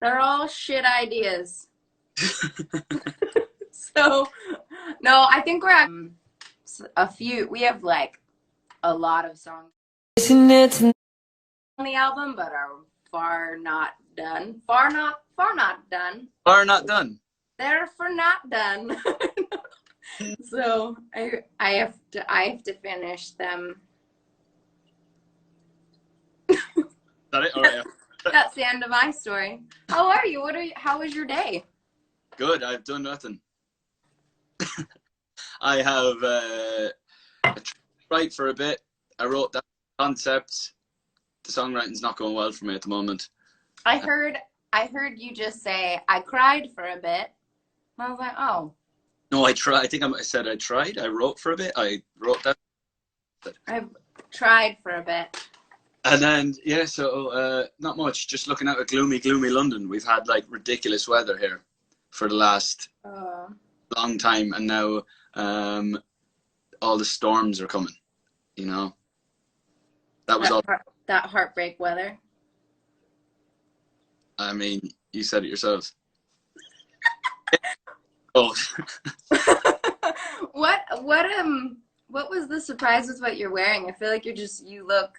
They're all shit ideas. So, no, I think we're at a few. We have like a lot of songs on the album, but are far not done. Far not done. Far not done. They're for not done. So I have to finish them. Is that it? All right. That's the end of my story. How are you? How was your day? Good. I've done nothing. I have tried for a bit. I wrote that concept. The songwriting's not going well for me at the moment. I heard you just say I cried for a bit. I was like, oh. No, I tried. I think I said I tried. I wrote for a bit. I wrote that. I've tried for a bit. And then, yeah, so not much. Just looking out at gloomy, gloomy London. We've had like ridiculous weather here for the last long time. And now all the storms are coming, you know. That heartbreak weather. I mean, you said it yourself. Oh. What was the surprise with what you're wearing? I feel like you look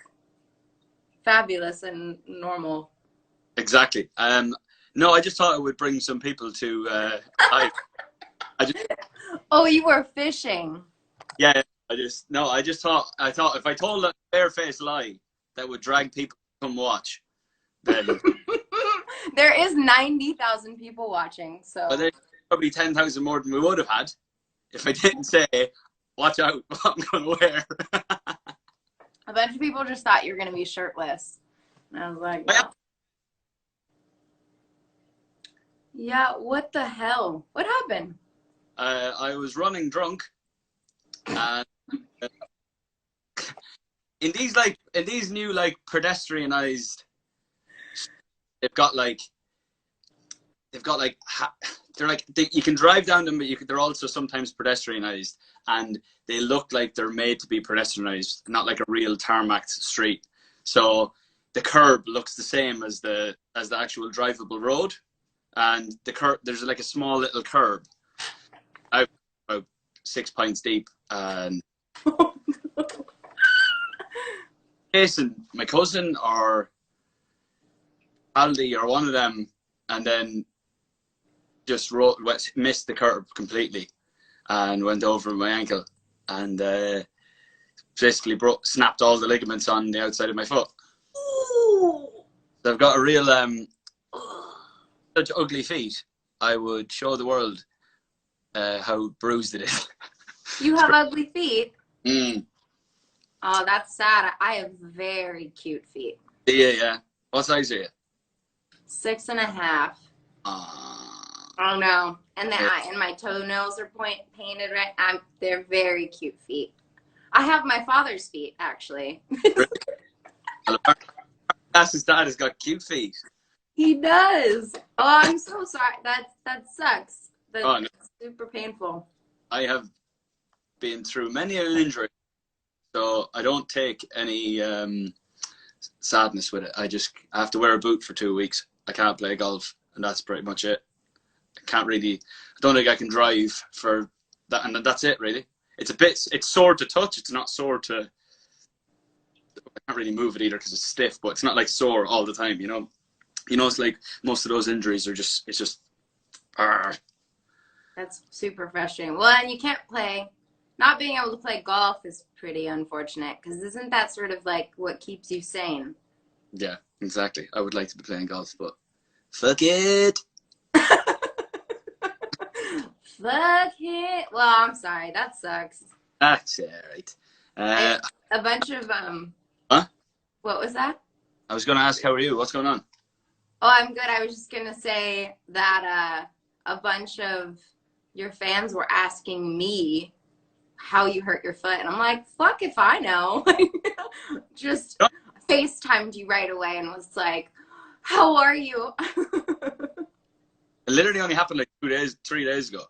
fabulous and normal. Exactly. No, I just thought it would bring some people to life. Oh, you were fishing. Yeah, I thought if I told a barefaced lie that would drag people to come watch, then there is 90,000 people watching, so but there's probably 10,000 more than we would have had if I didn't say, watch out what I'm gonna wear. A bunch of people just thought you were gonna be shirtless. And I was like, no. Yeah, what the hell? What happened? I was running drunk, and in these new like pedestrianized, they've got like you can drive down them, but they're also sometimes pedestrianized, and they look like they're made to be pedestrianized, not like a real tarmac street. So the curb looks the same as the actual drivable road, and there's like a small little curb. I'm about 6 pints deep, and Jason, my cousin, or Aldi, or one of them, and then just missed the curb completely and went over my ankle, and basically snapped all the ligaments on the outside of my foot. Ooh. So I've got a real such ugly feet. I would show the world how bruised it is. You have ugly feet? Mm. Oh, that's sad. I have very cute feet. Yeah. What size are you? 6.5. Oh no, and my toenails are painted right. They're very cute feet. I have my father's feet actually. His dad has got cute feet. He does. Oh, I'm so sorry. That sucks. That's no. Super painful. I have been through many an injury, so I don't take any sadness with it. I have to wear a boot for 2 weeks. I can't play golf, and that's pretty much it. I don't think I can drive for that, and that's it really. It's sore to touch. It's not sore to, I can't really move it either because it's stiff, but it's not like sore all the time, you know. It's like most of those injuries are just, That's super frustrating. Well, and you can't not being able to play golf is pretty unfortunate, because isn't that sort of like what keeps you sane? Yeah, exactly. I would like to be playing golf, but fuck it. Fuck it. Well, I'm sorry. That sucks. That's alright. A bunch of Huh? What was that? I was going to ask, how are you? What's going on? Oh, I'm good. I was just gonna say that a bunch of your fans were asking me how you hurt your foot, and I'm like, fuck if I know. Just FaceTimed you right away and was like, how are you? It literally only happened like 3 days ago.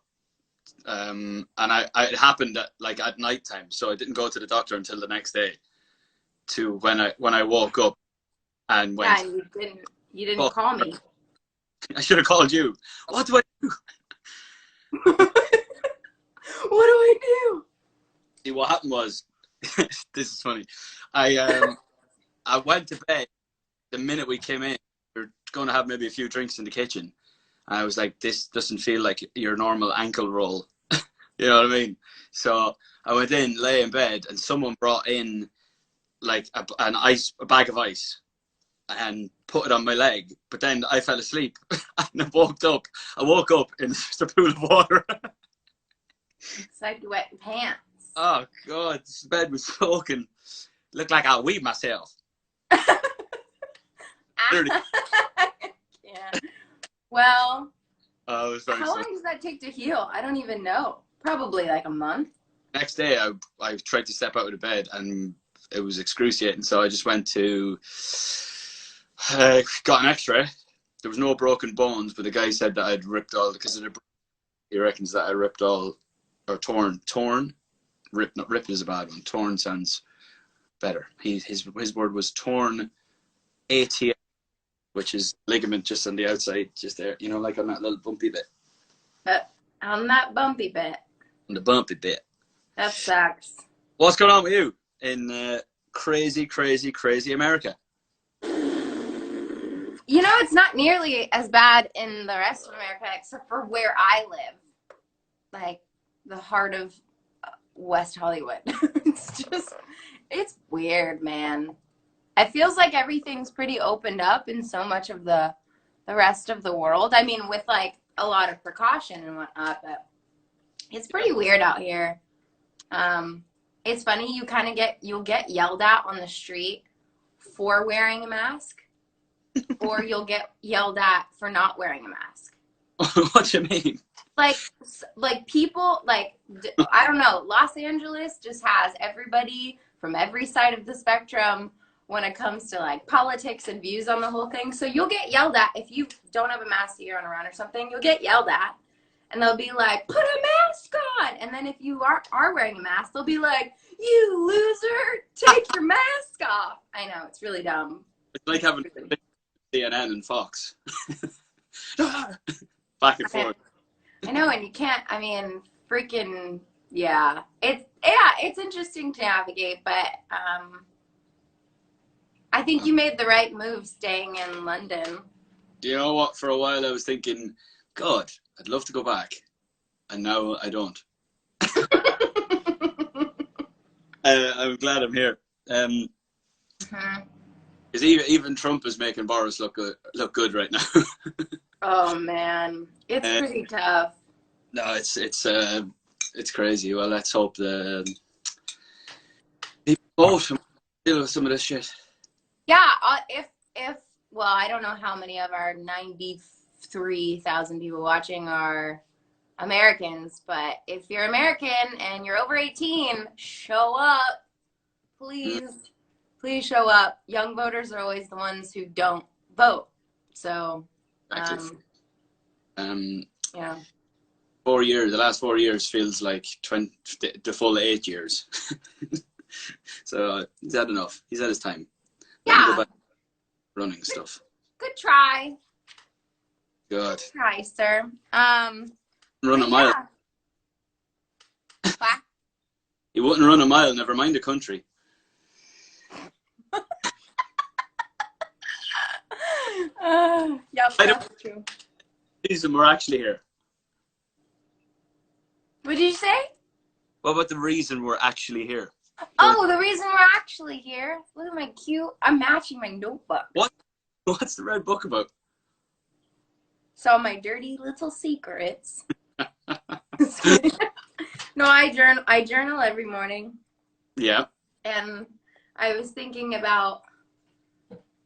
And it happened at night time, so I didn't go to the doctor until the next day, to when I woke up and went. Yeah, you didn't call me. I should have called you. What do I do? What do I do? See, what happened was, this is funny. I went to bed the minute we came in. We were going to have maybe a few drinks in the kitchen. And I was like, this doesn't feel like your normal ankle roll. You know what I mean? So I went in, lay in bed, and someone brought in like a bag of ice and put it on my leg. But then I fell asleep and I woke up in just a pool of water. It's like wet pants. Oh God, this bed was soaking. Looked like I weed myself. Yeah. Well, It was very how long does that take to heal? I don't even know. Probably like a month. Next day, I tried to step out of the bed and it was excruciating. So I just went to got an X-ray. There was no broken bones, but the guy said that I'd ripped all because of the. He reckons that I ripped all or torn. Rip, not rip is a bad one. Torn sounds better. His word was torn ATL, which is ligament just on the outside, just there, you know, like on that little bumpy bit. On that bumpy bit. On the bumpy bit. That sucks. What's going on with you in crazy, crazy, crazy America? You know, it's not nearly as bad in the rest of America, except for where I live. Like, the heart of West Hollywood. It's weird, man. It feels like everything's pretty opened up in so much of the rest of the world. I mean, with like a lot of precaution and whatnot, but it's pretty weird out here. It's funny, you'll get yelled at on the street for wearing a mask, or you'll get yelled at for not wearing a mask. What do you mean? Like people, like, I don't know, Los Angeles just has everybody from every side of the spectrum when it comes to like politics and views on the whole thing. So you'll get yelled at if you don't have a mask that you're on around or something. You'll get yelled at, and they'll be like, "Put a mask on." And then if you are wearing a mask, they'll be like, "You loser, take your mask off." I know, it's really dumb. It's like having CNN and Fox. Back and forth. I know, and you can't. I mean, freaking yeah. It's interesting to navigate, but I think you made the right move staying in London. Do you know what? For a while I was thinking, God, I'd love to go back. And now I don't. I'm glad I'm here. Because even Trump is making Boris look good right now. Oh, man. It's pretty tough. No, it's crazy. Well, let's hope the people vote and deal with some of this shit. Yeah, well, I don't know how many of our 93,000 people watching are Americans, but if you're American and you're over 18, show up. Please. Please show up. Young voters are always the ones who don't vote. So, yeah. 4 years, the last 4 years feels like the full 8 years. So he's had enough. He's had his time. Yeah. Go back running stuff. Good try. Good. Good try, sir. Run a mile. He wouldn't run a mile, never mind a country. Yeah, that's true. The reason we're actually here. What did you say? What about the reason we're actually here? Oh, the reason we're actually here. Look at my cute. I'm matching my notebook. What's the red book about? So my dirty little secrets. No, I journal every morning. Yeah. And I was thinking about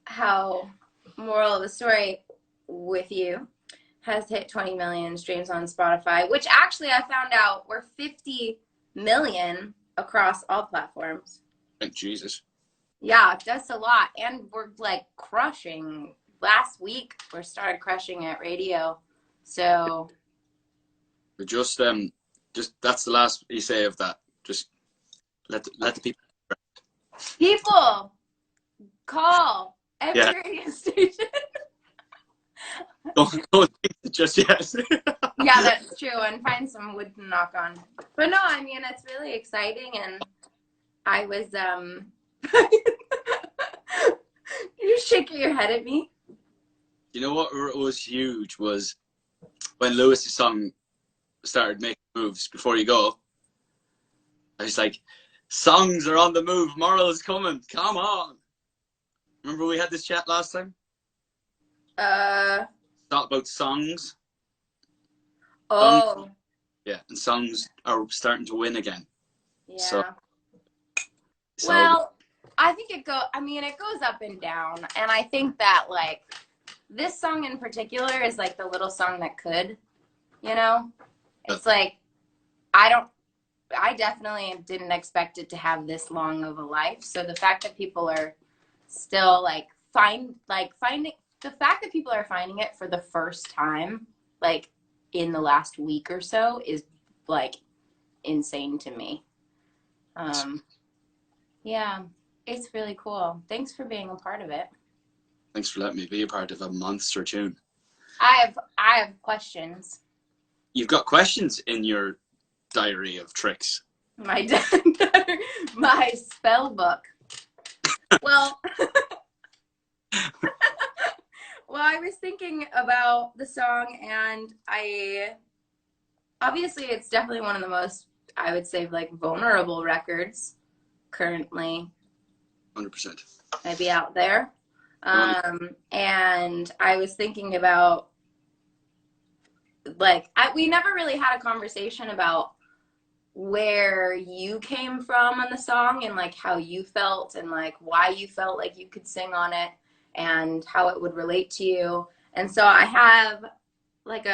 how moral of the story with you has hit 20 million streams on Spotify, which actually I found out we're 50 million across all platforms. Thank Jesus. Yeah, that's a lot. And we're like crushing. Last week we started crushing at radio. So Just that's the last you say of that. Just let the people call every radio station. don't think it just yet. Yeah, that's true. And find some wood to knock on. But no, I mean, it's really exciting. And I was, you're shaking your head at me. You know what was huge was when Lewis's song started making moves before you go. I was like, songs are on the move. Moral is coming. Come on. Remember we had this chat last time? Talk about songs. Oh. Songs, yeah, and songs are starting to win again. Yeah. So well, I think it goes up and down. And I think that, like, this song in particular is like the little song that could, you know? It's like, I definitely didn't expect it to have this long of a life. So the fact that people are still finding it for the first time, like in the last week or so, is like insane to me. Yeah, it's really cool. Thanks for being a part of it. Thanks for letting me be a part of a monster tune. I have questions. You've got questions in your diary of tricks. My my spell book. Well, well, I was thinking about the song, and obviously it's definitely one of the most, I would say, like, vulnerable records currently. 100%. Maybe out there. And I was thinking about, like, we never really had a conversation about where you came from on the song and like how you felt and like why you felt like you could sing on it and how it would relate to you. And so I have like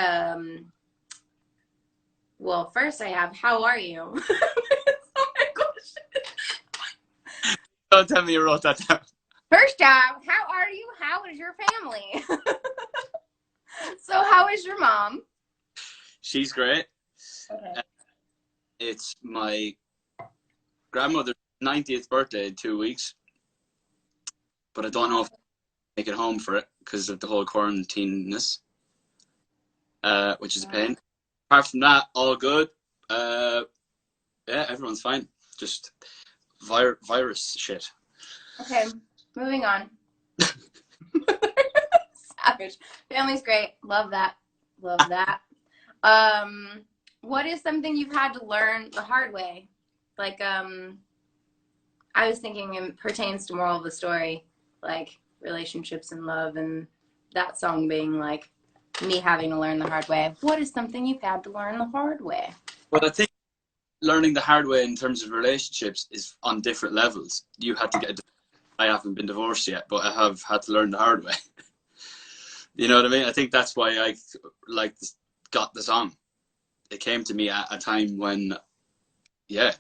well, first I have, how are you? That's not my question. Don't tell me you wrote that down. First off, how are you? How is your family? So how is your mom? She's great. Okay. It's my grandmother's 90th birthday in 2 weeks, but I don't know if I'll make it home for it because of the whole quarantine-ness, which is a pain. Apart from that, all good. Yeah, everyone's fine. Just virus shit. Okay, moving on. Savage. Family's great. Love that. Love that. What is something you've had to learn the hard way? Like, I was thinking it pertains to moral of the story, like relationships and love, and that song being like me having to learn the hard way. What is something you've had to learn the hard way? Well, I think learning the hard way in terms of relationships is on different levels. You had to get I haven't been divorced yet, but I have had to learn the hard way. You know what I mean? I think that's why I got the song. It came to me at a time when, yeah,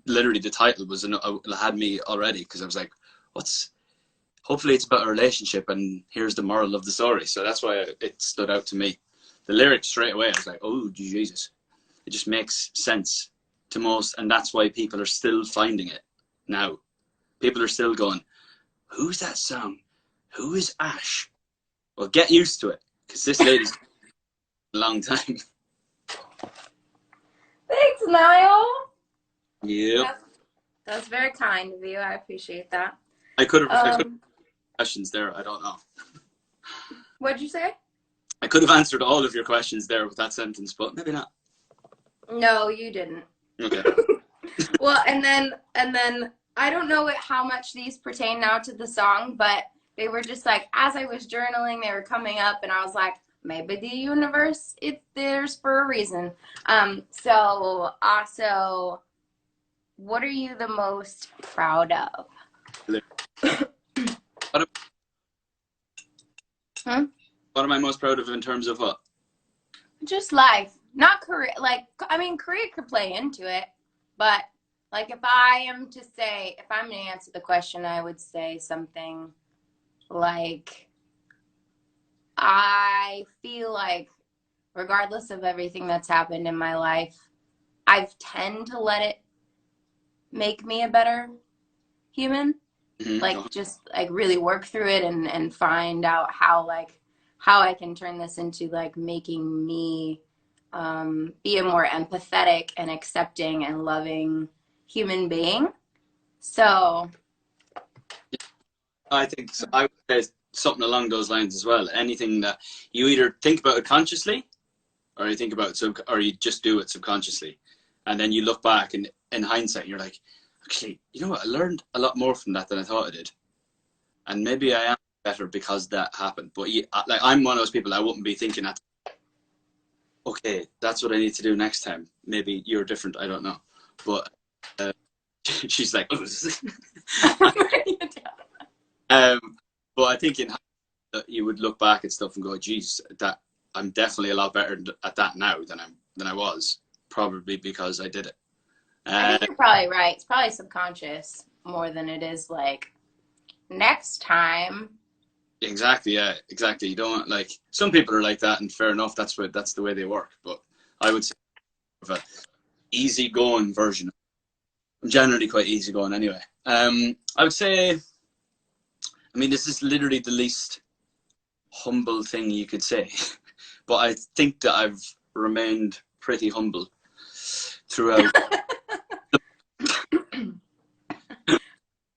literally the title had me already, because I was like, hopefully it's about a relationship and here's the moral of the story. So that's why it stood out to me. The lyrics straight away, I was like, oh, Jesus. It just makes sense to most, and that's why people are still finding it now. People are still going, who's that song? Who is Ash? Well, get used to it, because this lady's a long time. Thanks, Niall. Yep. That's very kind of you. I appreciate that. I could have questions there. I don't know. What'd you say? I could have answered all of your questions there with that sentence, but maybe not. No, you didn't. Okay. Well, and then I don't know how much these pertain now to the song, but they were just like, as I was journaling, they were coming up, and I was like, maybe the universe, it's there's for a reason. So also, what are you the most proud of? What am I most proud of in terms of what? Just life, not career. Like, I mean, career could play into it, but like if I'm to answer the question, I would say something like, I feel like regardless of everything that's happened in my life, I tend to let it make me a better human. Mm-hmm. Like, just like really work through it and find out how how I can turn this into like making me be a more empathetic and accepting and loving human being. So I think so. I would say something along those lines as well. Anything that you either think about it consciously, or you think about it or you just do it subconsciously, and then you look back and in hindsight you're like, actually, you know what? I learned a lot more from that than I thought I did, and maybe I am better because that happened. But like I'm one of those people I wouldn't be thinking that. Okay, that's what I need to do next time. Maybe you're different. I don't know, but she's like, but I think in you would look back at stuff and go, geez, that I'm definitely a lot better at that now than I was, probably because I did it. I think you're probably right. It's probably subconscious more than it is like next time. Exactly. Yeah, exactly. You don't like, some people are like that, and fair enough. That's the way they work. But I would say of a easygoing version. I'm generally quite easygoing anyway. I would say, I mean, this is literally the least humble thing you could say, but I think that I've remained pretty humble throughout.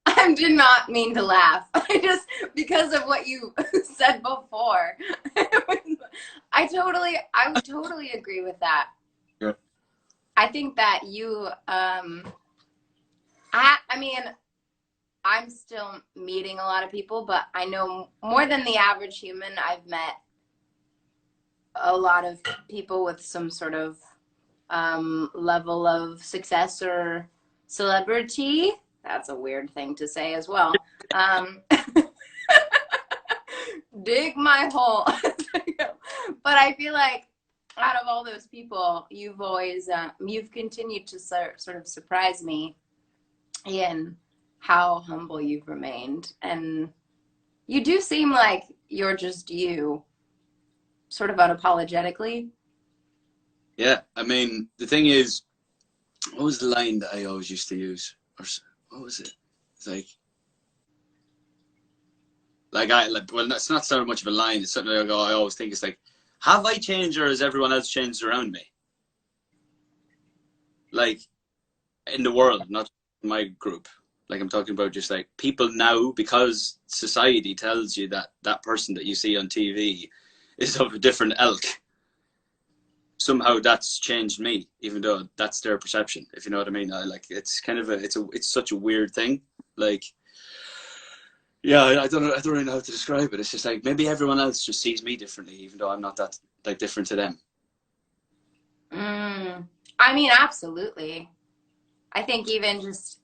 I did not mean to laugh. I just, because of what you said before. I would totally agree with that. Yeah. I think that you, I mean, I'm still meeting a lot of people, but I know more than the average human. I've met a lot of people with some sort of level of success or celebrity. That's a weird thing to say as well. Dig my hole. But I feel like out of all those people, you've always, you've continued to sort of surprise me in how humble you've remained. And you do seem like you're just you, sort of unapologetically. Yeah, I mean, the thing is, what was the line that I always used to use? Or what was it? It's well, it's not so much of a line. It's something I always think. It's like, have I changed or has everyone else changed around me? Like, in the world, not my group. Like, I'm talking about just like people now, because society tells you that that person that you see on TV is of a different ilk. Somehow that's changed me, even though that's their perception, if you know what I mean. It's kind of it's such a weird thing. Like, yeah, I don't really know how to describe it. It's just like maybe everyone else just sees me differently, even though I'm not that like different to them. I mean, absolutely. I think even just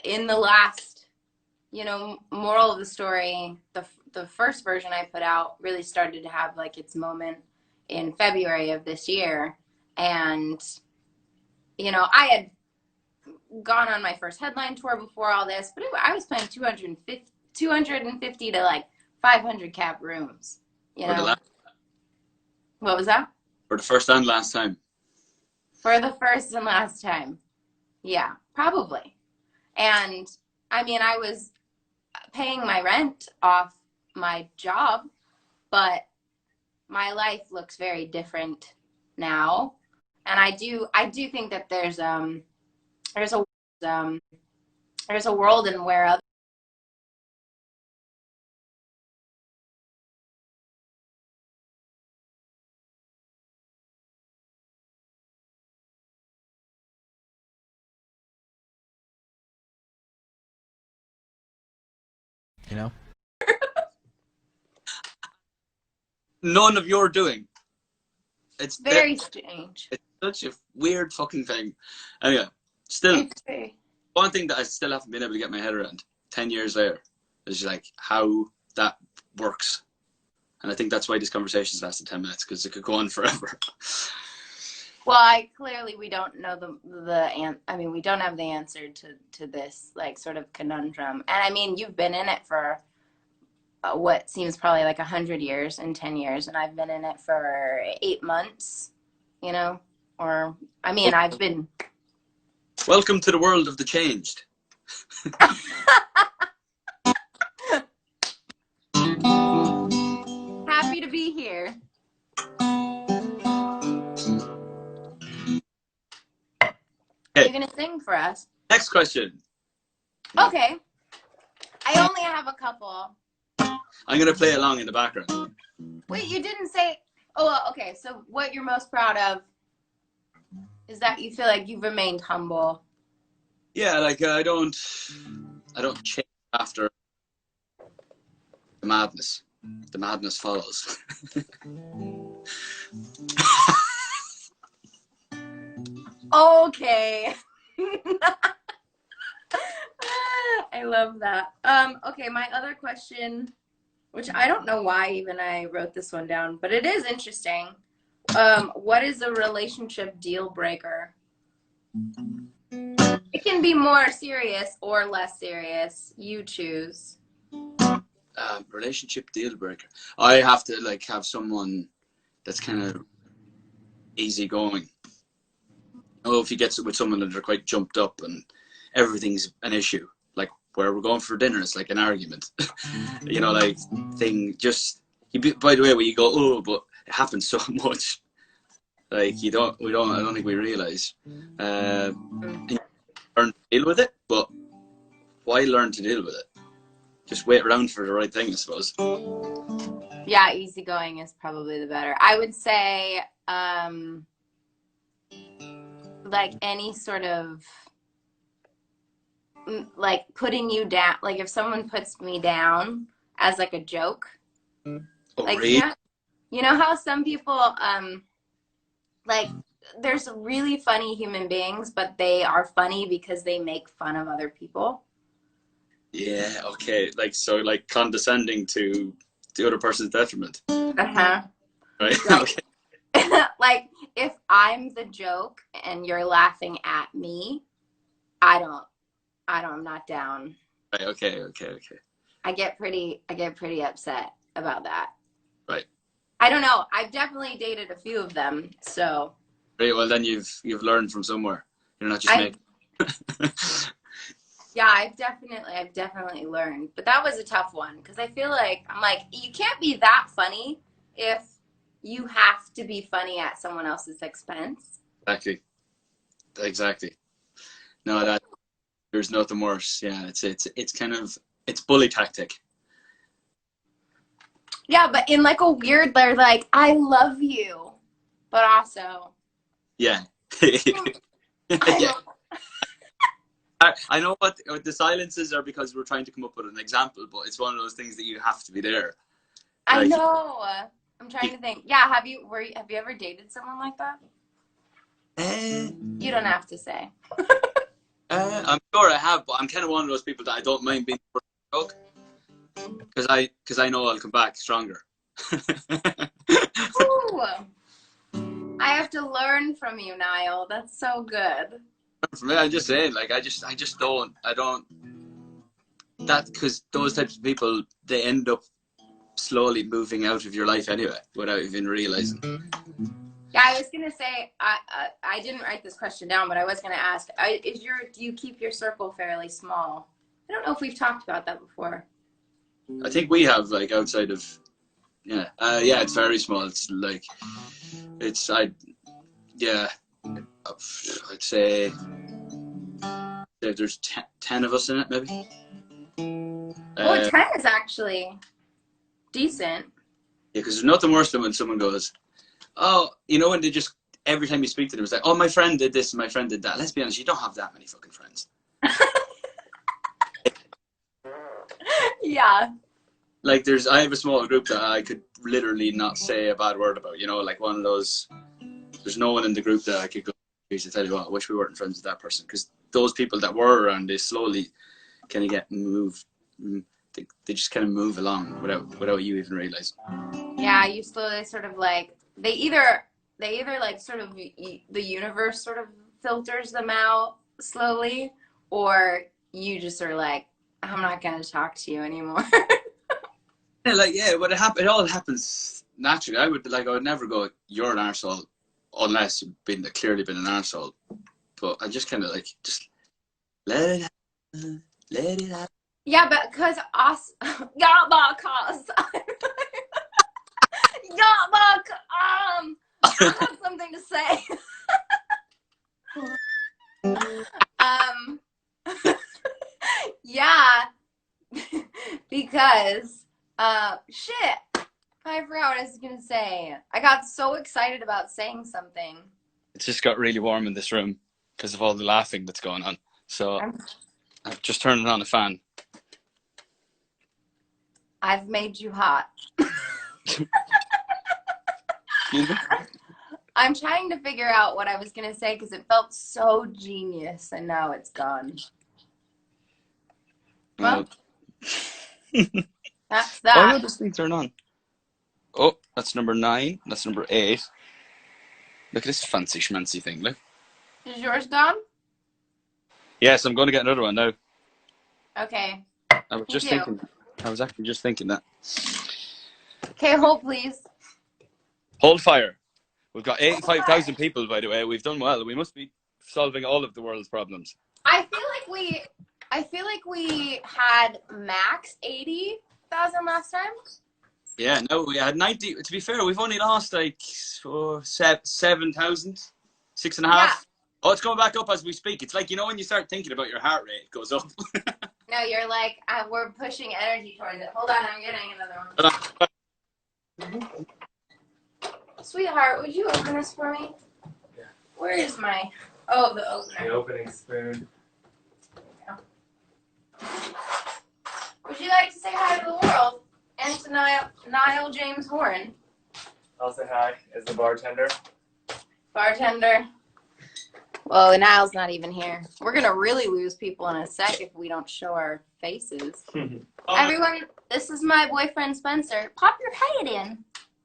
in the last, moral of the story, the first version I put out really started to have like its moment in February of this year. And, I had gone on my first headline tour before all this, but I was playing 250 to like 500 cap rooms, What was that? For the first and last time. For the first and last time. Yeah, probably. And I mean, I was paying my rent off my job, but my life looks very different now. And I do think that there's a world in where other You know? None of your doing. It's very strange. It's such a weird fucking thing. Anyway, still, one thing that I still haven't been able to get my head around 10 years later is like how that works. And I think that's why this conversation's lasted 10 minutes, because it could go on forever. Well, clearly we don't know we don't have the answer to this like sort of conundrum. And I mean, you've been in it for what seems probably like 100 years and 10 years, and I've been in it for 8 months, or I mean, I've been. Welcome to the world of the changed. Happy to be here. Okay. You're gonna sing for us. Next question. Okay. I only have a couple. I'm gonna play along in the background. Wait, you didn't say. Oh, okay. So, what you're most proud of is that you feel like you've remained humble. Yeah, like I don't chase after the madness. The madness follows. Okay. I love that. Okay, my other question, which I don't know why even I wrote this one down, but it is interesting. What is a relationship deal breaker? It can be more serious or less serious. You choose. Relationship deal breaker. I have to like have someone that's kind of easygoing. Oh, if you get with someone that are quite jumped up and everything's an issue, like where we're going for dinner, it's like an argument. You know, like thing. Just by the way, where you go, oh, but it happens so much. Like I don't think we realize. You learn to deal with it, but why learn to deal with it? Just wait around for the right thing, I suppose. Yeah, easygoing is probably the better. I would say, like any sort of like putting you down. Like if someone puts me down as like a joke, Oh, like really? you know how some people like there's really funny human beings, but they are funny because they make fun of other people. Yeah. Okay. Like so, like condescending to the other person's detriment. Uh-huh. Right. Like, Okay. like if I'm the joke and you're laughing at me, I'm not down. Right. Okay. Okay. Okay. I get pretty upset about that. Right. I don't know. I've definitely dated a few of them, so Right. Well, then you've learned from somewhere. You're not just I making. yeah, I've definitely learned. But that was a tough one because I feel like I'm like you can't be that funny if you have to be funny at someone else's expense. Exactly. Exactly. No, that there's nothing worse. Yeah. It's kind of it's bully tactic. Yeah, but in like a weird, they're like, I love you, but also, Yeah. I Yeah. don't. I know what the silences are because we're trying to come up with an example, but it's one of those things that you have to be there. I Like, know. I'm trying you, to think. Yeah, have you ever dated someone like that? uh, You don't have to say. I'm sure I have, but I'm kind of one of those people that I don't mind being broke because I know I'll come back stronger. Ooh, I have to learn from you, Niall. That's so good. For me, I'm just saying, like I don't that because those types of people they end up slowly moving out of your life anyway without even realizing. Yeah, I was gonna say I didn't write this question down, but I was gonna ask: do you keep your circle fairly small? I don't know if we've talked about that before. I think we have like outside of yeah, it's very small. It's like it's yeah, I'd say there's 10 of us in it maybe. Oh, 10 is actually decent. Yeah, because there's nothing worse than when someone goes, oh, you know, when they just every time you speak to them, it's like, oh, my friend did this and my friend did that. Let's be honest, you don't have that many fucking friends. Yeah. Like I have a small group that I could literally not say a bad word about, you know, like one of those, there's no one in the group that I could go, geez, I tell you what, I wish we weren't friends with that person. Because those people that were around, they slowly kind of get moved. They just kind of move along without you even realizing. Yeah, you slowly sort of like, they either like sort of the universe sort of filters them out slowly, or you just are like, I'm not going to talk to you anymore. Yeah, like yeah, but it all happens naturally. I would never go, you're an arsehole unless you've clearly been an arsehole. But I just kind of like just let it happen, let it happen. Yeah, but because us, yeah, because, yeah, I have something to say. Yeah, because shit. I forgot what I was gonna say. I got so excited about saying something. It's just got really warm in this room because of all the laughing that's going on. So I've just turned on a fan. I've made you hot. I'm trying to figure out what I was gonna say because it felt so genius, and now it's gone. Well, that's that. Why would this thing turn on? Oh, that's number 9. That's number 8. Look at this fancy schmancy thing. Look. Is yours gone? Yes, I'm going to get another one now. Okay. I was actually just thinking that. Okay, hold please. Hold fire. We've got 85,000 people, by the way. We've done well. We must be solving all of the world's problems. I feel like we had max 80,000 last time. Yeah, no, we had 90. To be fair, we've only lost like 7,000, 6.5. Yeah. Oh, it's coming back up as we speak. It's like, you know, when you start thinking about your heart rate, it goes up. No, you're like, we're pushing energy towards it. Hold on, I'm getting another one. Sweetheart, would you open this for me? Yeah. Where is my... Oh, the opener. The opening spoon. Would you like to say hi to the world? And to Niall James Horan. I'll say hi as the bartender. Bartender. Well, Niall's not even here. We're going to really lose people in a sec if we don't show our faces. Everyone, this is my boyfriend, Spencer. Pop your head in.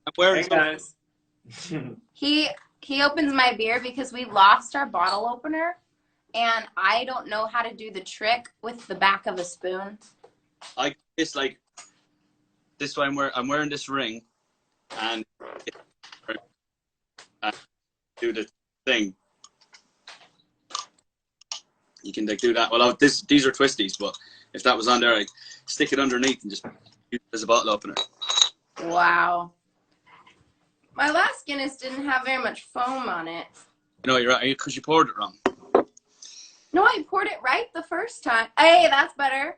I'm wearing Hey, guys. He opens my beer because we lost our bottle opener, and I don't know how to do the trick with the back of a spoon. It's like this way. I'm wearing this ring, and do the thing. You can like do that. Well, these are twisties, but if that was on there, I stick it underneath and just use it as a bottle opener. Wow. My last Guinness didn't have very much foam on it. No, you're right, because you poured it wrong. No, I poured it right the first time. Hey, that's better.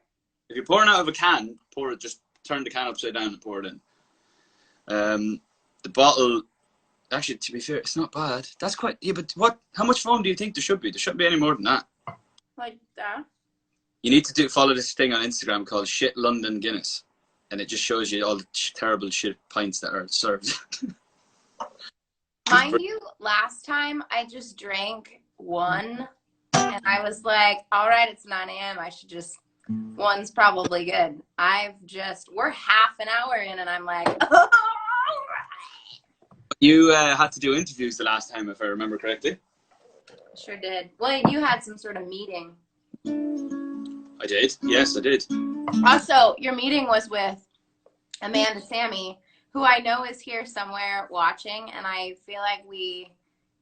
If you're pouring out of a can, just turn the can upside down and pour it in. The bottle, actually, to be fair, it's not bad. That's quite, yeah, but how much foam do you think there should be? There shouldn't be any more than that. Like that? You need to follow this thing on Instagram called Shit London Guinness. And it just shows you all the terrible shit pints that are served. Mind you, last time I just drank one, and I was like, all right, it's 9 a.m. I should just, one's probably good. We're half an hour in, and I'm like, oh, all right. You had to do interviews the last time, if I remember correctly. Sure did. Well, you had some sort of meeting. I did. Yes, I did. Also, your meeting was with Amanda Sammy, who I know is here somewhere watching, and I feel like we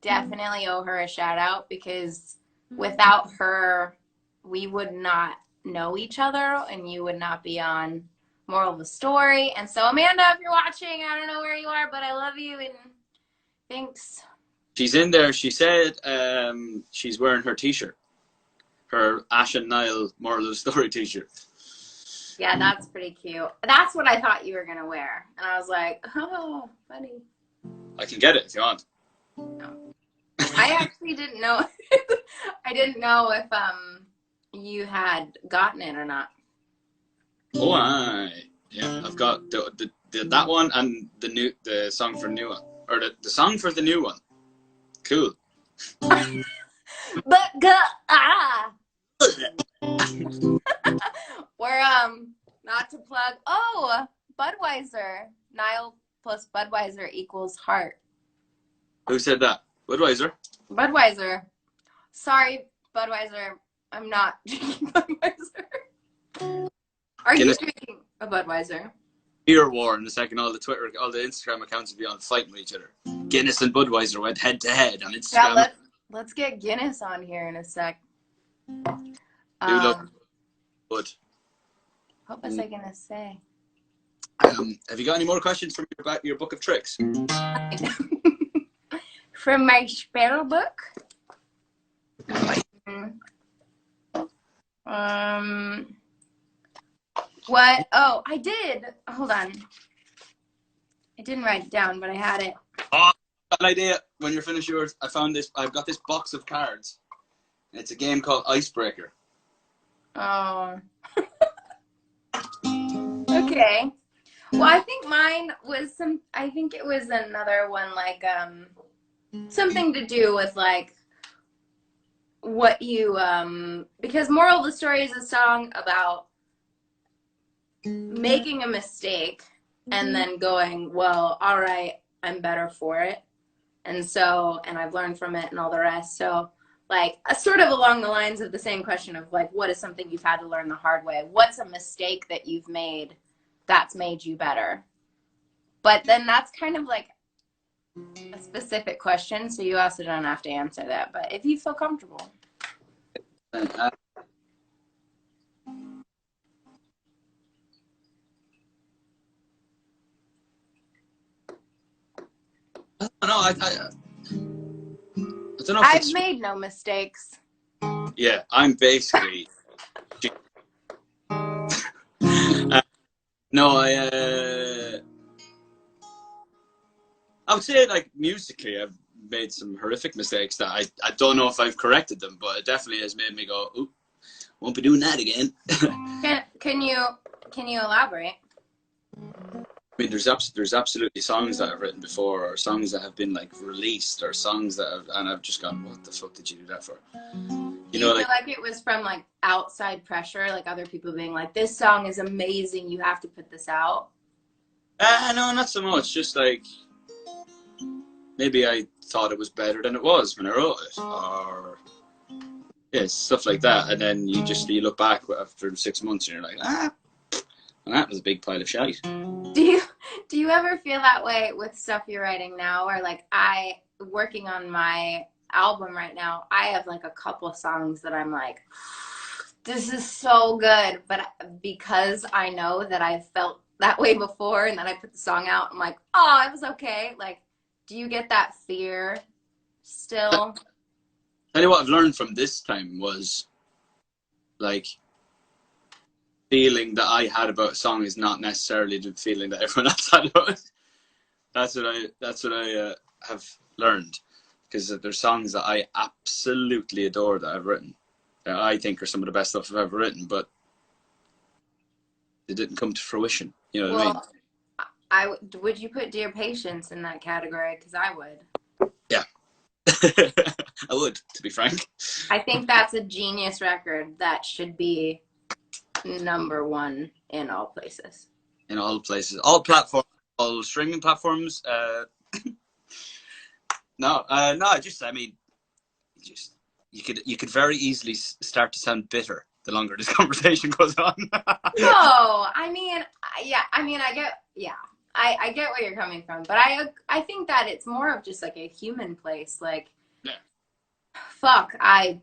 definitely owe her a shout out because without her, we would not know each other and you would not be on Moral of the Story. And so, Amanda, if you're watching, I don't know where you are, but I love you and thanks. She's in there. She said she's wearing her t-shirt. Her Ash and Niall Moral of the Story t-shirt. Yeah, that's pretty cute. That's what I thought you were going to wear. And I was like, oh, funny. I can get it if you want. No. I actually didn't know. I didn't know if you had gotten it or not. Oh, yeah, I've got that one and the song for the new one. Or the song for the new one. Cool. But we're not to plug. Oh, Budweiser. Niall plus Budweiser equals heart. Who said that? Budweiser. Budweiser. Sorry, Budweiser. I'm not drinking Budweiser. Are you drinking a Budweiser? Beer war in a second. All the Instagram accounts will be on fighting with each other. Guinness and Budweiser went head to head on Instagram. Yeah, let's get Guinness on here in a sec. Love Bud. What was I gonna say? Have you got any more questions from your book of tricks? From my spell book. What? Oh, I did. Hold on. I didn't write it down, but I had it. Oh, an idea. When you're finished yours, I found this. I've got this box of cards. It's a game called Icebreaker. Oh. Okay. Well, I think mine was I think it was another one like something to do with like what you because Moral of the Story is a song about making a mistake and then going, well, all right, I'm better for it. And I've learned from it and all the rest. So like sort of along the lines of the same question of like, what is something you've had to learn the hard way? What's a mistake that you've made that's made you better? But then that's kind of like a specific question. So you also don't have to answer that, but if you feel comfortable. I don't know if I've made no mistakes. Yeah, I'm basically. No, I would say like musically, I've made some horrific mistakes that I don't know if I've corrected them, but it definitely has made me go, "Ooh, won't be doing that again." Can you elaborate? I mean, there's absolutely songs that I've written before, or songs that have been like released, or songs that I've just gone, "What the fuck did you do that for?" You know, feel like it was from like outside pressure, like other people being like, "This song is amazing, you have to put this out." No, not so much. Just like maybe I thought it was better than it was when I wrote it, or yeah, stuff like that. And then you look back after 6 months and you're like, well, that was a big pile of shite. Do you ever feel that way with stuff you're writing now, or like working on my album right now, I have like a couple songs that I'm like, this is so good, but because I know that I felt that way before and then I put the song out, I'm like, oh, it was okay. Like, do you get that fear still? Tell you what I've learned from this time was like feeling that I had about a song is not necessarily the feeling that everyone else had about it. That's what I have learned, because there's songs that I absolutely adore that I've written that I think are some of the best stuff I've ever written, but it didn't come to fruition. You know what I mean? Would you put Dear Patience in that category? Because I would. Yeah. I would, to be frank. I think that's a genius record that should be #1 in all places. In all places, all platforms, all streaming platforms. No. I mean, you could very easily start to sound bitter the longer this conversation goes on. No, I mean, I get where you're coming from, but I think that it's more of just like a human place. Like, yeah. Fuck, I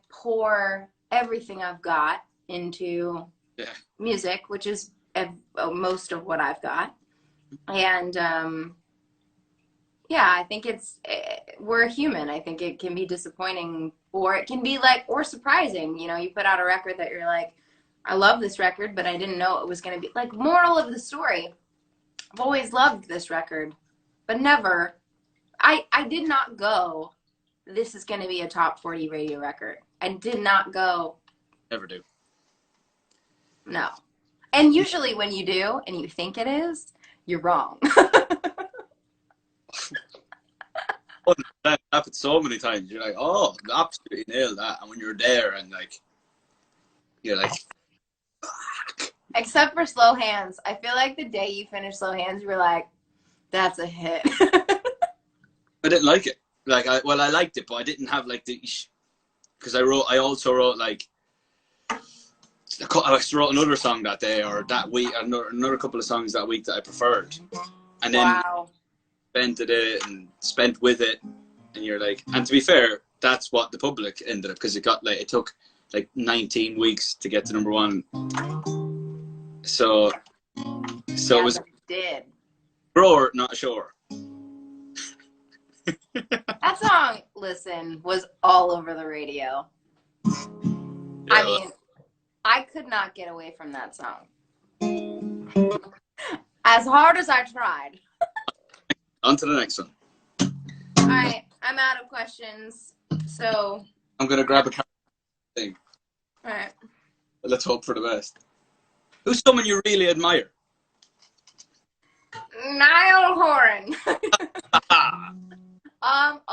pour everything I've got into music, which is most of what I've got, and I think we're human. I think it can be disappointing, or it can be like, or surprising. You know, you put out a record that you're like, I love this record, but I didn't know it was going to be like, Moral of the Story. I've always loved this record, but never, I did not go, this is going to be a top 40 radio record. I did not go. Never do. No. And usually when you do, and you think it is, you're wrong. That happens so many times. You're like, oh, absolutely nailed that. And when you're there and like, you're like, fuck. Except for Slow Hands. I feel like the day you finished Slow Hands, you were like, that's a hit. I didn't like it. Like, I liked it, but I didn't have like because I also wrote like, I wrote another song that day or that week, another couple of songs that week that I preferred. And then spent it and spent with it. And you're like, and to be fair, that's what the public ended up, because it took like 19 weeks to get to #1. So it was did. grower, not sure. That song, listen, was all over the radio. Yeah, I mean, I could not get away from that song. As hard as I tried. on to the next one. All right, I'm out of questions. So, I'm going to grab a card thing. all right. Let's hope for the best. Who's someone you really admire? Niall Horan.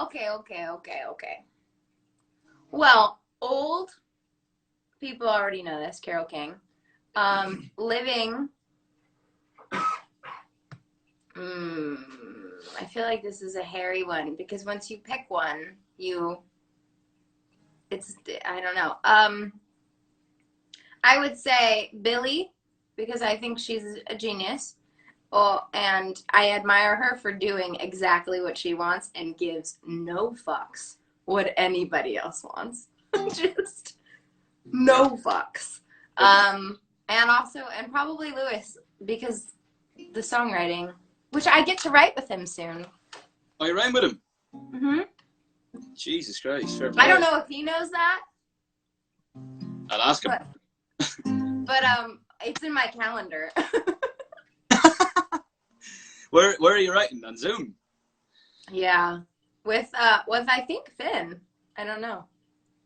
Okay. Well, old people already know this, Carole King. Living, I feel like this is a hairy one because once you pick one, I don't know. I would say Billie because I think she's a genius. Oh, and I admire her for doing exactly what she wants and gives no fucks what anybody else wants. Just no fucks. And probably Lewis because the songwriting, which I get to write with him soon. Oh, you rhyme with him? Mm-hmm. Jesus Christ. Fair play. I don't know if he knows that, I'll ask him. but it's in my calendar. Where are you writing? On Zoom? Yeah, with I think Finn. I don't know.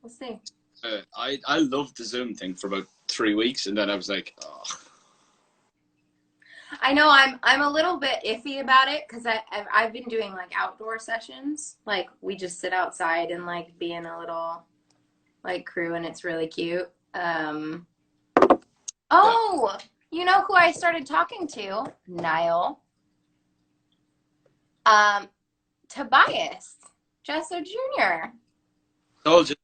We'll see. I loved the Zoom thing for about 3 weeks, and then I was like, oh. I know I'm a little bit iffy about it because I've been doing like outdoor sessions. Like we just sit outside and like be in a little like crew, and it's really cute. Oh, you know who I started talking to? Niall. Tobias, Jesso Jr. Told you.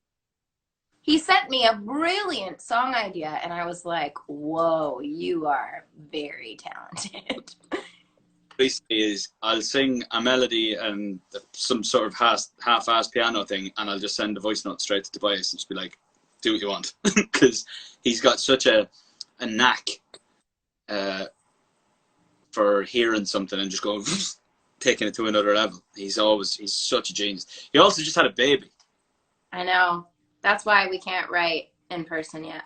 He sent me a brilliant song idea, and I was like, whoa, you are very talented. Basically is I'll sing a melody and some sort of half-assed piano thing, and I'll just send the voice note straight to Tobias and just be like, do what you want. Because he's got such a knack for hearing something and just going, taking it to another level. He's such a genius. He also just had a baby. I know. That's why we can't write in person yet.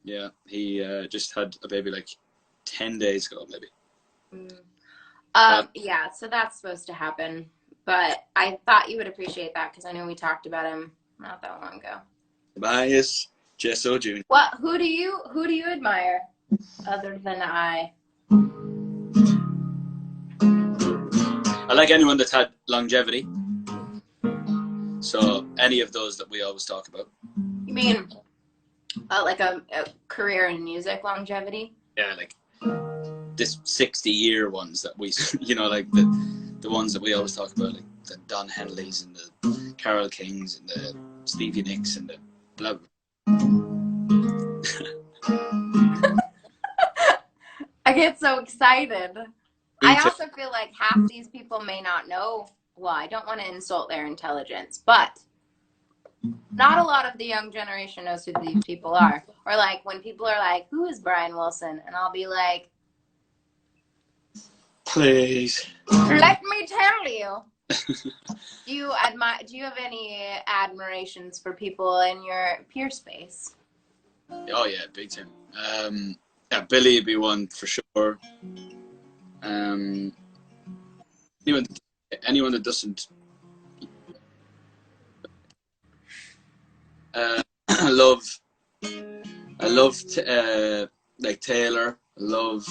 Yeah, he just had a baby like 10 days ago, maybe. Yeah, so that's supposed to happen. But I thought you would appreciate that because I know we talked about him not that long ago. Tobias Jesso Jr. What? Who do you admire other than I? I like anyone that's had longevity. So any of those that we always talk about. You mean like a career in music longevity? Yeah, like this 60-year ones that we, like the ones that we always talk about, like the Don Henleys and the Carole Kings and the Stevie Nicks and the blah blah. I get so excited. I also feel like half these people may not know. Well, I don't want to insult their intelligence, but not a lot of the young generation knows who these people are. Or like when people are like, who is Brian Wilson? And I'll be like, please. Let me tell you. Do you have any admirations for people in your peer space? Oh yeah, big time. Yeah, Billy would be one for sure. Anyone that doesn't. I love like Taylor. I love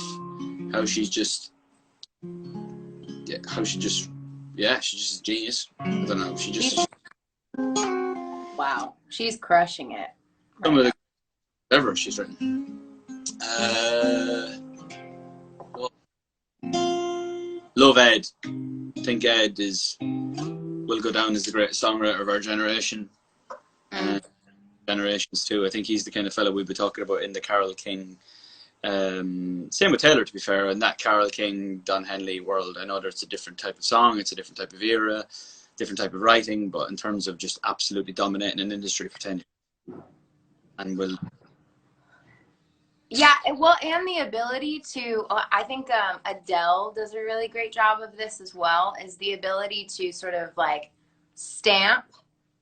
how she's just she's just a genius. I don't know. Wow, she's crushing it. Some of the ever she's written. Love Ed. I think Ed will go down as the greatest songwriter of our generation. Generations too. I think he's the kind of fellow we've been talking about in the Carole King. Same with Taylor, to be fair, in that Carole King, Don Henley world. I know that it's a different type of song, it's a different type of era, different type of writing, but in terms of just absolutely dominating an industry for 10 years. And Yeah, well, and the ability to, I think Adele does a really great job of this as well, is the ability to sort of like stamp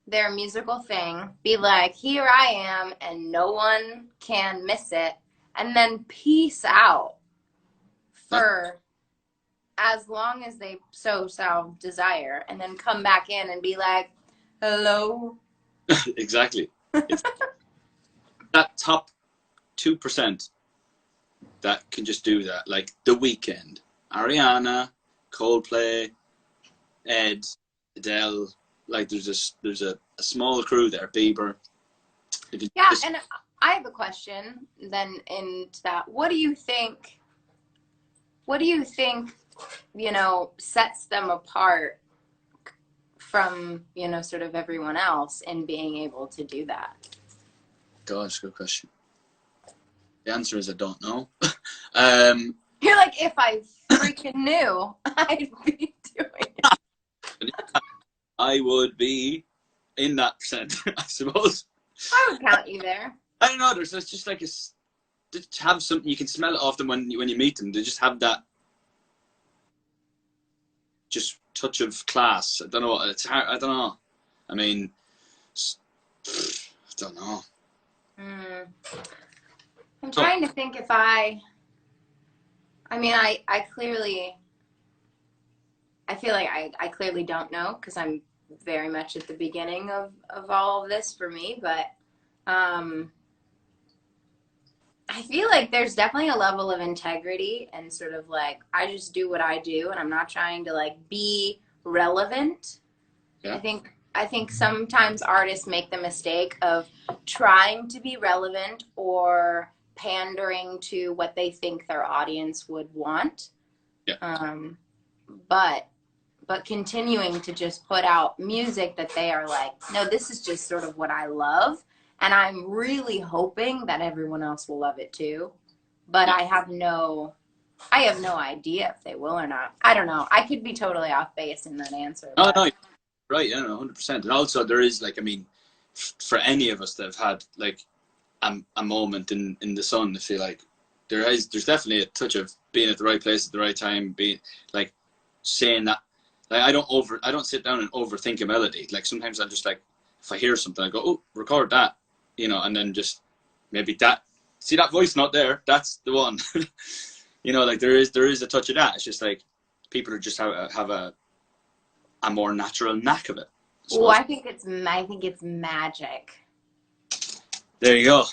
their musical thing, be like, here I am, and no one can miss it, and then peace out That, for as long as they so desire, and then come back in and be like, hello. exactly. It's that top 2% that can just do that. Like The Weeknd, Ariana, Coldplay, Ed, Adele. Like there's a small crew there. Bieber. Yeah, Just, and I have a question then into that. What do you think, sets them apart from, sort of everyone else in being able to do that? gosh, good question. The answer is I don't know. You're like, if I freaking knew, I'd be doing it. I would be in that percent, I suppose. I would count you there. I don't know. There's just like just have something you can smell it off them when you meet them. They just have that just touch of class. I don't know. It's hard. I don't know. I mean, I don't know. I'm trying to think if I clearly, I feel like I clearly don't know because I'm very much at the beginning of all of this for me, but I feel like there's definitely a level of integrity and sort of like, I just do what I do and I'm not trying to like be relevant. Yeah. I think sometimes artists make the mistake of trying to be relevant or pandering to what they think their audience would want. Yeah. But continuing to just put out music that they are like, no, this is just sort of what I love. And I'm really hoping that everyone else will love it too. But I have no idea if they will or not. I don't know. I could be totally off base in that answer. Oh But... no, right? Yeah, no, 100%. And also there is like, I mean, for any of us that have had like a moment in the sun, I feel like there's definitely a touch of being at the right place at the right time, being like saying that. Like I don't sit down and overthink a melody. Like sometimes I just like, if I hear something, I go, oh, record that, and then just maybe see that voice not there, that's the one. Like there is a touch of that. It's just like people are just have a more natural knack of it. Oh, I think it's magic. There you go.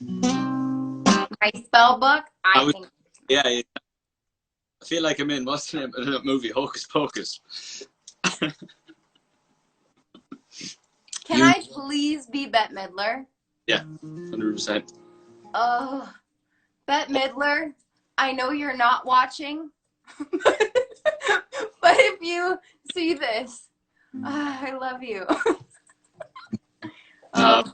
My spell book, I think. Yeah. I feel like I'm in, what's the name of that movie, Hocus Pocus? Can I please be Bette Midler? Yeah, 100%. Oh, Bette Midler, I know you're not watching, but if you see this, I love you. Wow.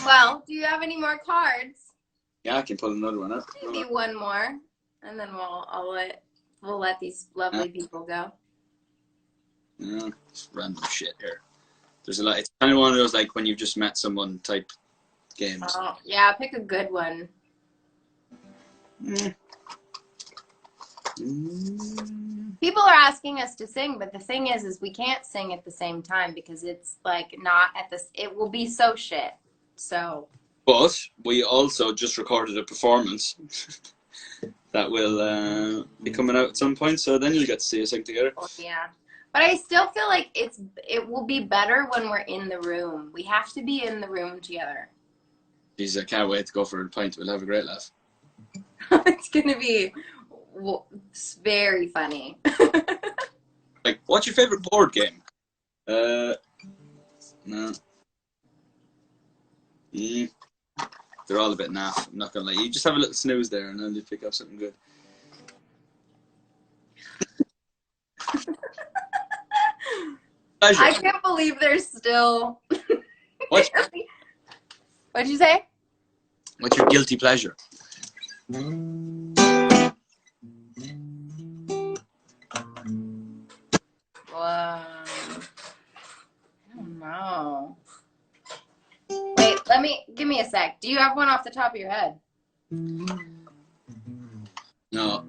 Well, do you have any more cards? Yeah, I can pull another one up. Maybe one more, and then we'll let these lovely people go. Yeah, just random shit here. There's a lot. It's kind of one of those like when you've just met someone type games. Oh, yeah, pick a good one. People are asking us to sing, but the thing is we can't sing at the same time because it's like not at this. It will be so shit. So. But we also just recorded a performance that will be coming out at some point. So then you get to see us sing together. Oh, yeah. But I still feel like it will be better when we're in the room. We have to be in the room together. Jeez, I can't wait to go for a pint. We'll have a great laugh. It's going to be very funny. Like, what's your favorite board game? No. They're all a bit naff. I'm not going to lie. You just have a little snooze there and then you pick up something good. I can't believe there's still... What? What'd you say? What's your guilty pleasure? Whoa. I don't know. Wait, give me a a sec. Do you have one off the top of your head? No.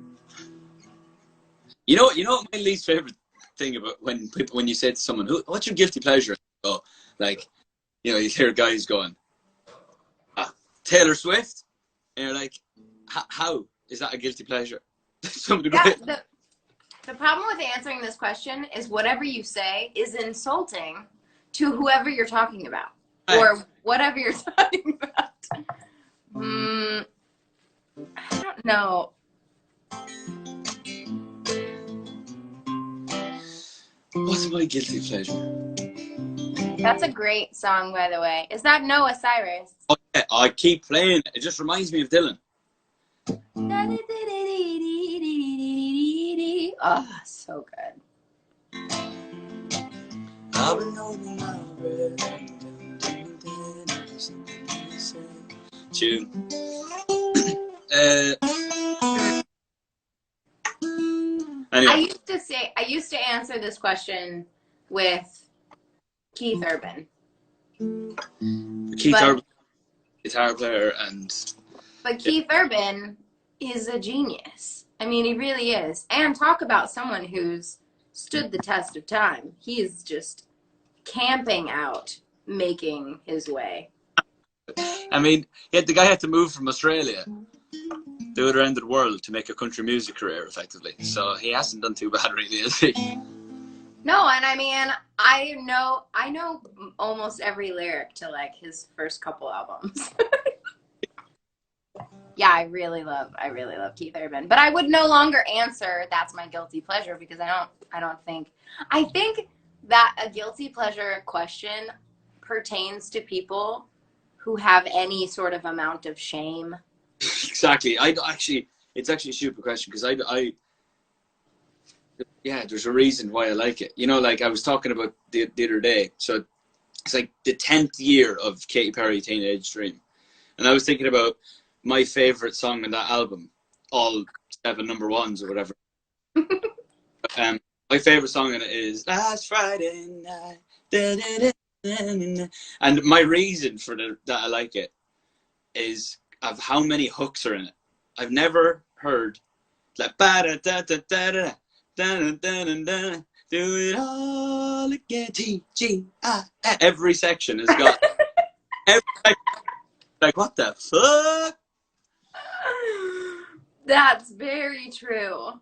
You know what my least favorite thing about when you say to someone, what's your guilty pleasure? Oh, like, you know, you hear guys going, Taylor Swift, and you're like, how is that a guilty pleasure? Yeah, the problem with answering this question is whatever you say is insulting to whoever you're talking about, or whatever you're talking about. I don't know. What's my guilty pleasure? That's a great song, by the way. Is that Noah Cyrus? Oh, yeah, I keep playing it. It just reminds me of Dylan. Oh, so good. Tune. Anyway. I used to answer this question with Keith Urban. Keith Urban, guitar player, but Keith Urban is a genius. I mean, he really is. And talk about someone who's stood the test of time. He is just camping out, making his way. I mean, the guy had to move from Australia the other end of the world to make a country music career, effectively. So he hasn't done too bad, really, has he? No, and I mean, I know almost every lyric to like his first couple albums. Yeah, I really love Keith Urban, but I would no longer answer that's my guilty pleasure because I think that a guilty pleasure question pertains to people who have any sort of amount of shame. Exactly. It's actually a stupid question because there's a reason why I like it. You know, like I was talking about the other day. So it's like the 10th year of Katy Perry Teenage Dream. And I was thinking about my favorite song on that album, all 7 number ones or whatever. My favorite song on it is Last Friday Night. Da, da, da, da, da, da. And my reason for that I like it is of how many hooks are in it. I've never heard like ba da da da da da da da da da do it all again. TGI. Every section has got like what the fuck? That's very true.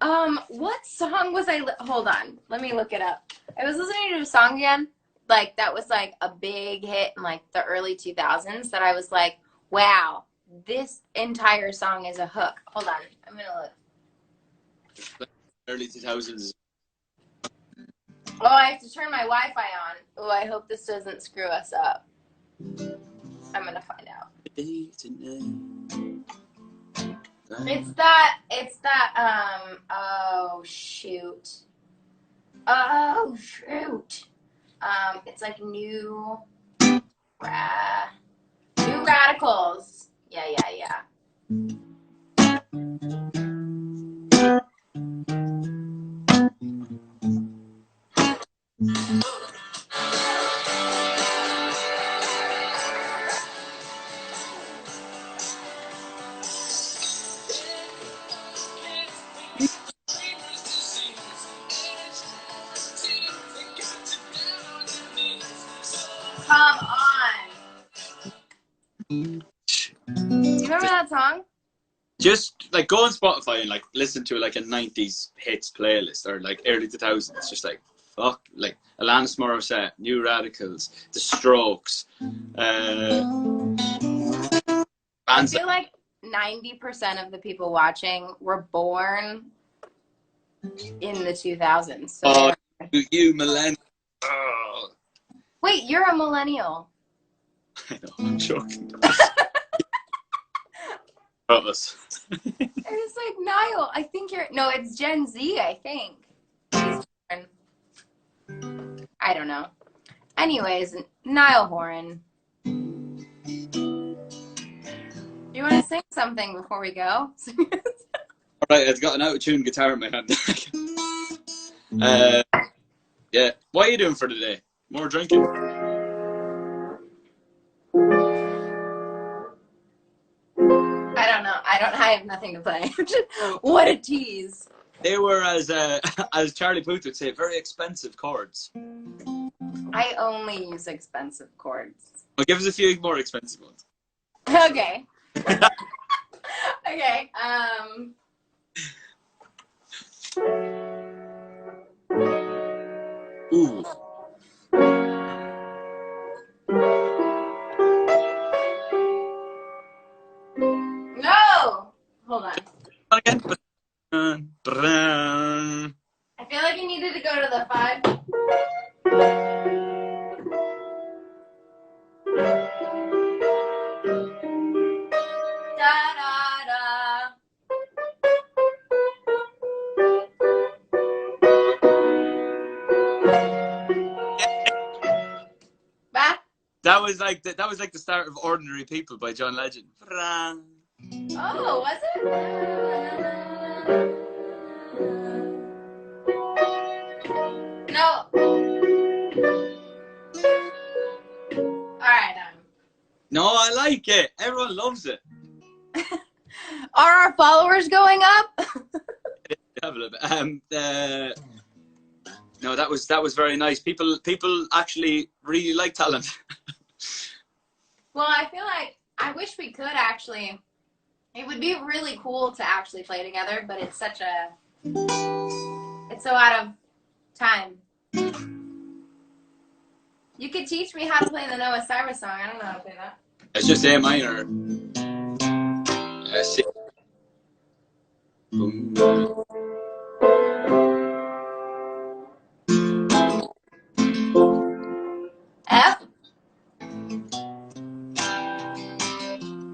What song was hold on, let me look it up. I was listening to a song again, like that was like a big hit in like the early 2000s that I was like, wow, this entire song is a hook. Hold on, I'm gonna look. Early 2000s. Oh, I have to turn my Wi-Fi on. Oh, I hope this doesn't screw us up. I'm gonna find out. It's that, oh shoot. It's like New Radicals. Yeah. Come on. Do you remember that song? Just like go on Spotify and like listen to like a 90s hits playlist or like early 2000s. Just like fuck, like Alanis Morissette, New Radicals, The Strokes. I feel like 90% of the people watching were born in the 2000s. So you millennial. Oh. Wait, you're a millennial. I know, I'm joking. It's like Niall. I think it's Gen Z, I think. I don't know. Anyways, Niall Horan. Do you want to sing something before we go? Alright, I've got an out-of-tune guitar in my hand. Yeah. What are you doing for today? More drinking? have nothing to play. What a tease. They were, as Charlie Puth would say, very expensive chords. I only use expensive chords. Well, give us a few more expensive ones. Okay. Okay. Ooh. No! Hold on. Again. I feel like you needed to go to the 5. Da da da. Back. That was like the start of Ordinary People by John Legend. Oh, was it? No. Alright, No, I like it. Everyone loves it. Are our followers going up? Have a little bit. No, that was very nice. People actually really like talent. Well, I feel like I wish we could actually. It would be really cool to actually play together, but it's so out of time. You could teach me how to play the Noah Cyrus song. I don't know how to play that. It's just A minor. C. F.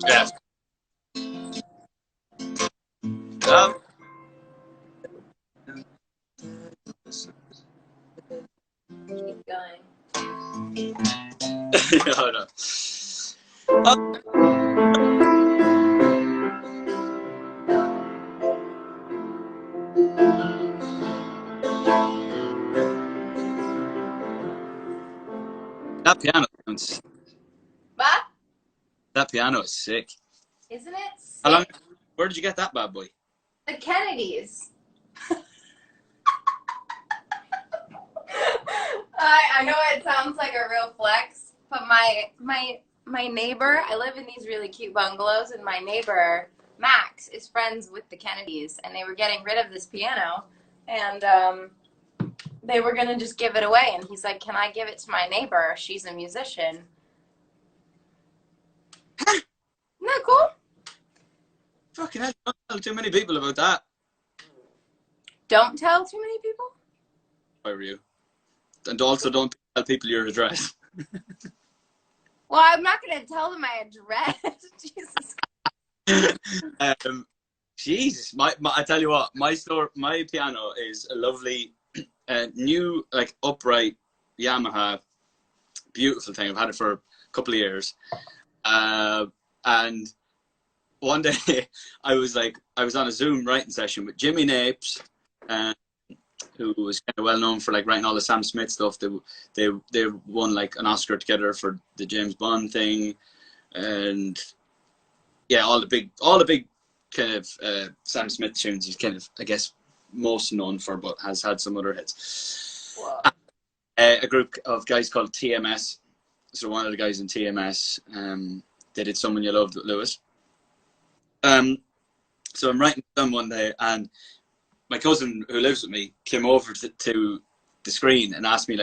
F. Keep going. No, no. That piano sounds. What? That piano is sick. Isn't it sick? How long? Where did you get that bad boy? The Kennedys. I know it sounds like a real flex, but my neighbor, I live in these really cute bungalows, and my neighbor, Max, is friends with the Kennedys, and they were getting rid of this piano, and they were going to just give it away, and he's like, can I give it to my neighbor? She's a musician. Isn't that cool? Fucking hell, don't tell too many people about that. Don't tell too many people? Why were you? And also don't tell people your address. Well, I'm not going to tell them my address. Jesus. Jesus, I tell you what, my piano is a lovely, new, like, upright Yamaha, beautiful thing. I've had it for a couple of years, and one day I was on a Zoom writing session with Jimmy Napes, who was kind of well known for like writing all the Sam Smith stuff. They won like an Oscar together for the James Bond thing, and yeah, all the big kind of Sam Smith tunes. He's kind of, I guess, most known for, but has had some other hits. A group of guys called TMS. So one of the guys in TMS, they did "Someone You Loved" with Lewis. So I'm writing to them one day, and my cousin who lives with me came over to the screen and asked me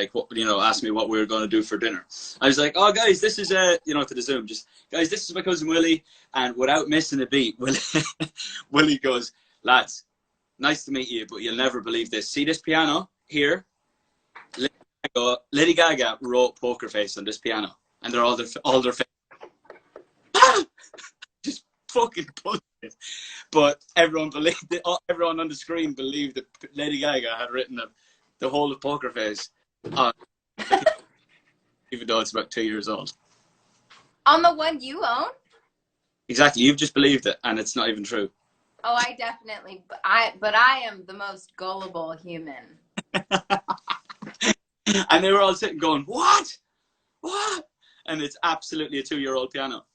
what we were going to do for dinner. I was like, oh guys, this is to the Zoom, just guys, this is my cousin Willie. And without missing a beat, Willie goes, lads, nice to meet you, but you'll never believe this. See this piano here? Lady Gaga wrote Poker Face on this piano, and they're all their face. Just fucking bullshit. But everyone believed it. Everyone on the screen believed that Lady Gaga had written the whole of Poker Face, even though it's about 2 years old. On the one you own? Exactly. You've just believed it, and it's not even true. Oh, I definitely. But I am the most gullible human. And they were all sitting going, what? What? And it's absolutely a 2-year-old piano.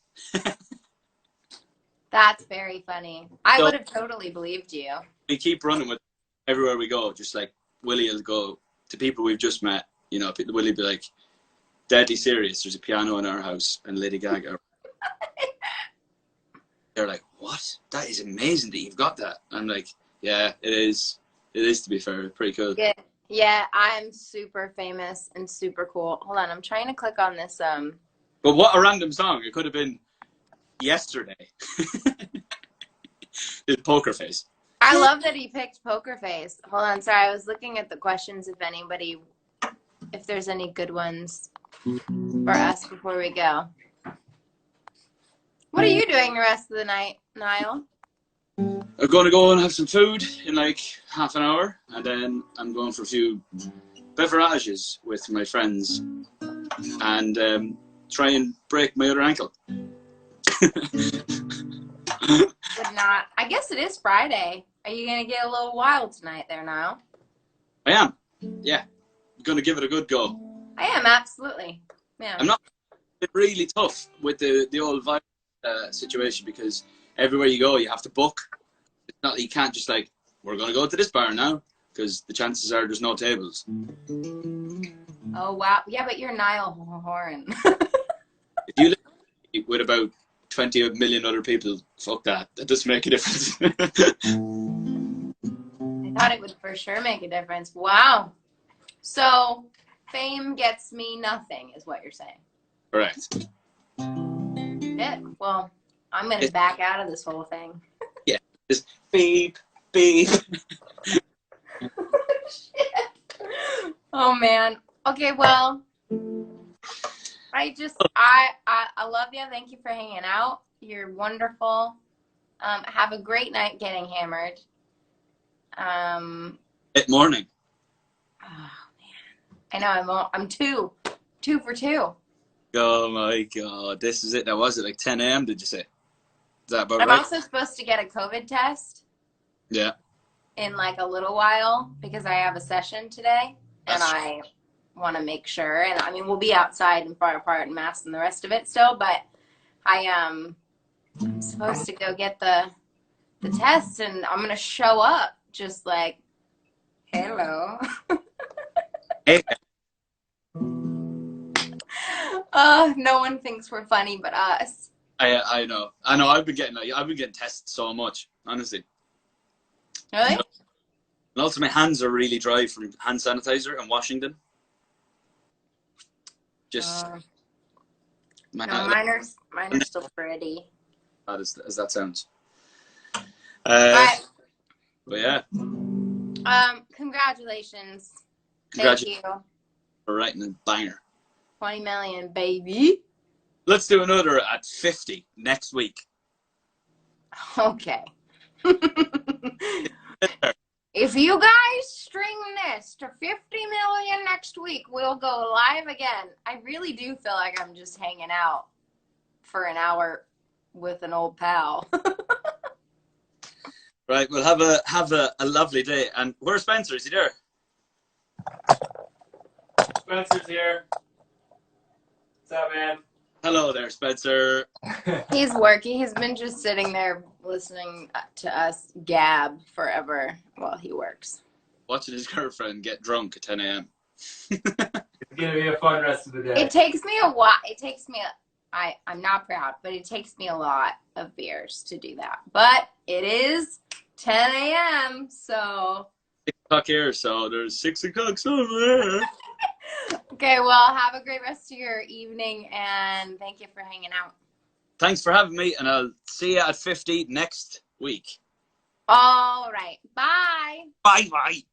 That's very funny. I So would have totally believed you. we keep running with it everywhere we go. Just like Willie will go to people we've just met. You know, Willie be like, deadly serious. There's a piano in our house, and Lady Gaga. They're like, what? That is amazing that you've got that. I'm like, yeah, it is. It is, to be fair. Pretty cool. Yeah, yeah, I'm super famous and super cool. Hold on, I'm trying to click on this. But what a random song. It could have been yesterday. It's Poker Face. I love that he picked Poker Face. Hold on, sorry, I was looking at the questions. If there's any good ones for us before we go. What are you doing the rest of the night, Niall? I'm going to go and have some food in like half an hour, and then I'm going for a few beverages with my friends and try and break my other ankle. Would not. I guess it is Friday. Are you going to get a little wild tonight there, Niall? I am. Yeah. I'm going to give it a good go. I am, absolutely. Yeah. I'm not. It's really tough with the old virus situation because everywhere you go, you have to book. It's not that you can't just like, we're going to go to this bar now, because the chances are there's no tables. Oh, wow. Yeah, but you're Niall Horan. If you live with about 20 million other people, fuck that. That doesn't make a difference. I thought it would for sure make a difference. Wow. So, fame gets me nothing, is what you're saying. Correct. Yeah. Well, I'm going to back out of this whole thing. Yeah. Just beep, beep. Oh, man. Okay, well, I love you. Thank you for hanging out. You're wonderful. Have a great night getting hammered. Morning. Oh, man. I know, I'm two for two. Oh my God. This is it. That was it. Like 10 a.m. did you say? Is that about I'm right? also supposed to get a COVID test. Yeah. In like a little while because I have a session today and I want to make sure. And I mean, we'll be outside and far apart and masks and the rest of it still, but I'm supposed to go get the test and I'm going to show up just like, hello. Hey. No one thinks we're funny but us. I know. I've been getting tested so much, honestly. Really? And also, my hands are really dry from hand sanitizer and washing them. Just mine are still pretty. As that sounds. Right. But yeah. Congratulations. Congratulations Thank you. for writing a banger. 20 million, baby. Let's do another at 50 next week. Okay. If you guys string this to 50 million next week, we'll go live again. I really do feel like I'm just hanging out for an hour with an old pal. Right, we'll have a lovely day. And where's Spencer? Is he there? Spencer's here. What's up, man? Hello there, Spencer. He's working. He's been just sitting there listening to us gab forever while he works. Watching his girlfriend get drunk at 10 a.m. It's gonna be a fun rest of the day. It takes me a while. I'm not proud, but it takes me a lot of beers to do that. But it is 10 a.m., so. 6 o'clock here, so there's 6 o'clock somewhere. Okay, well, have a great rest of your evening, and thank you for hanging out. Thanks for having me, and I'll see you at 50 next week. All right. Bye. Bye-bye.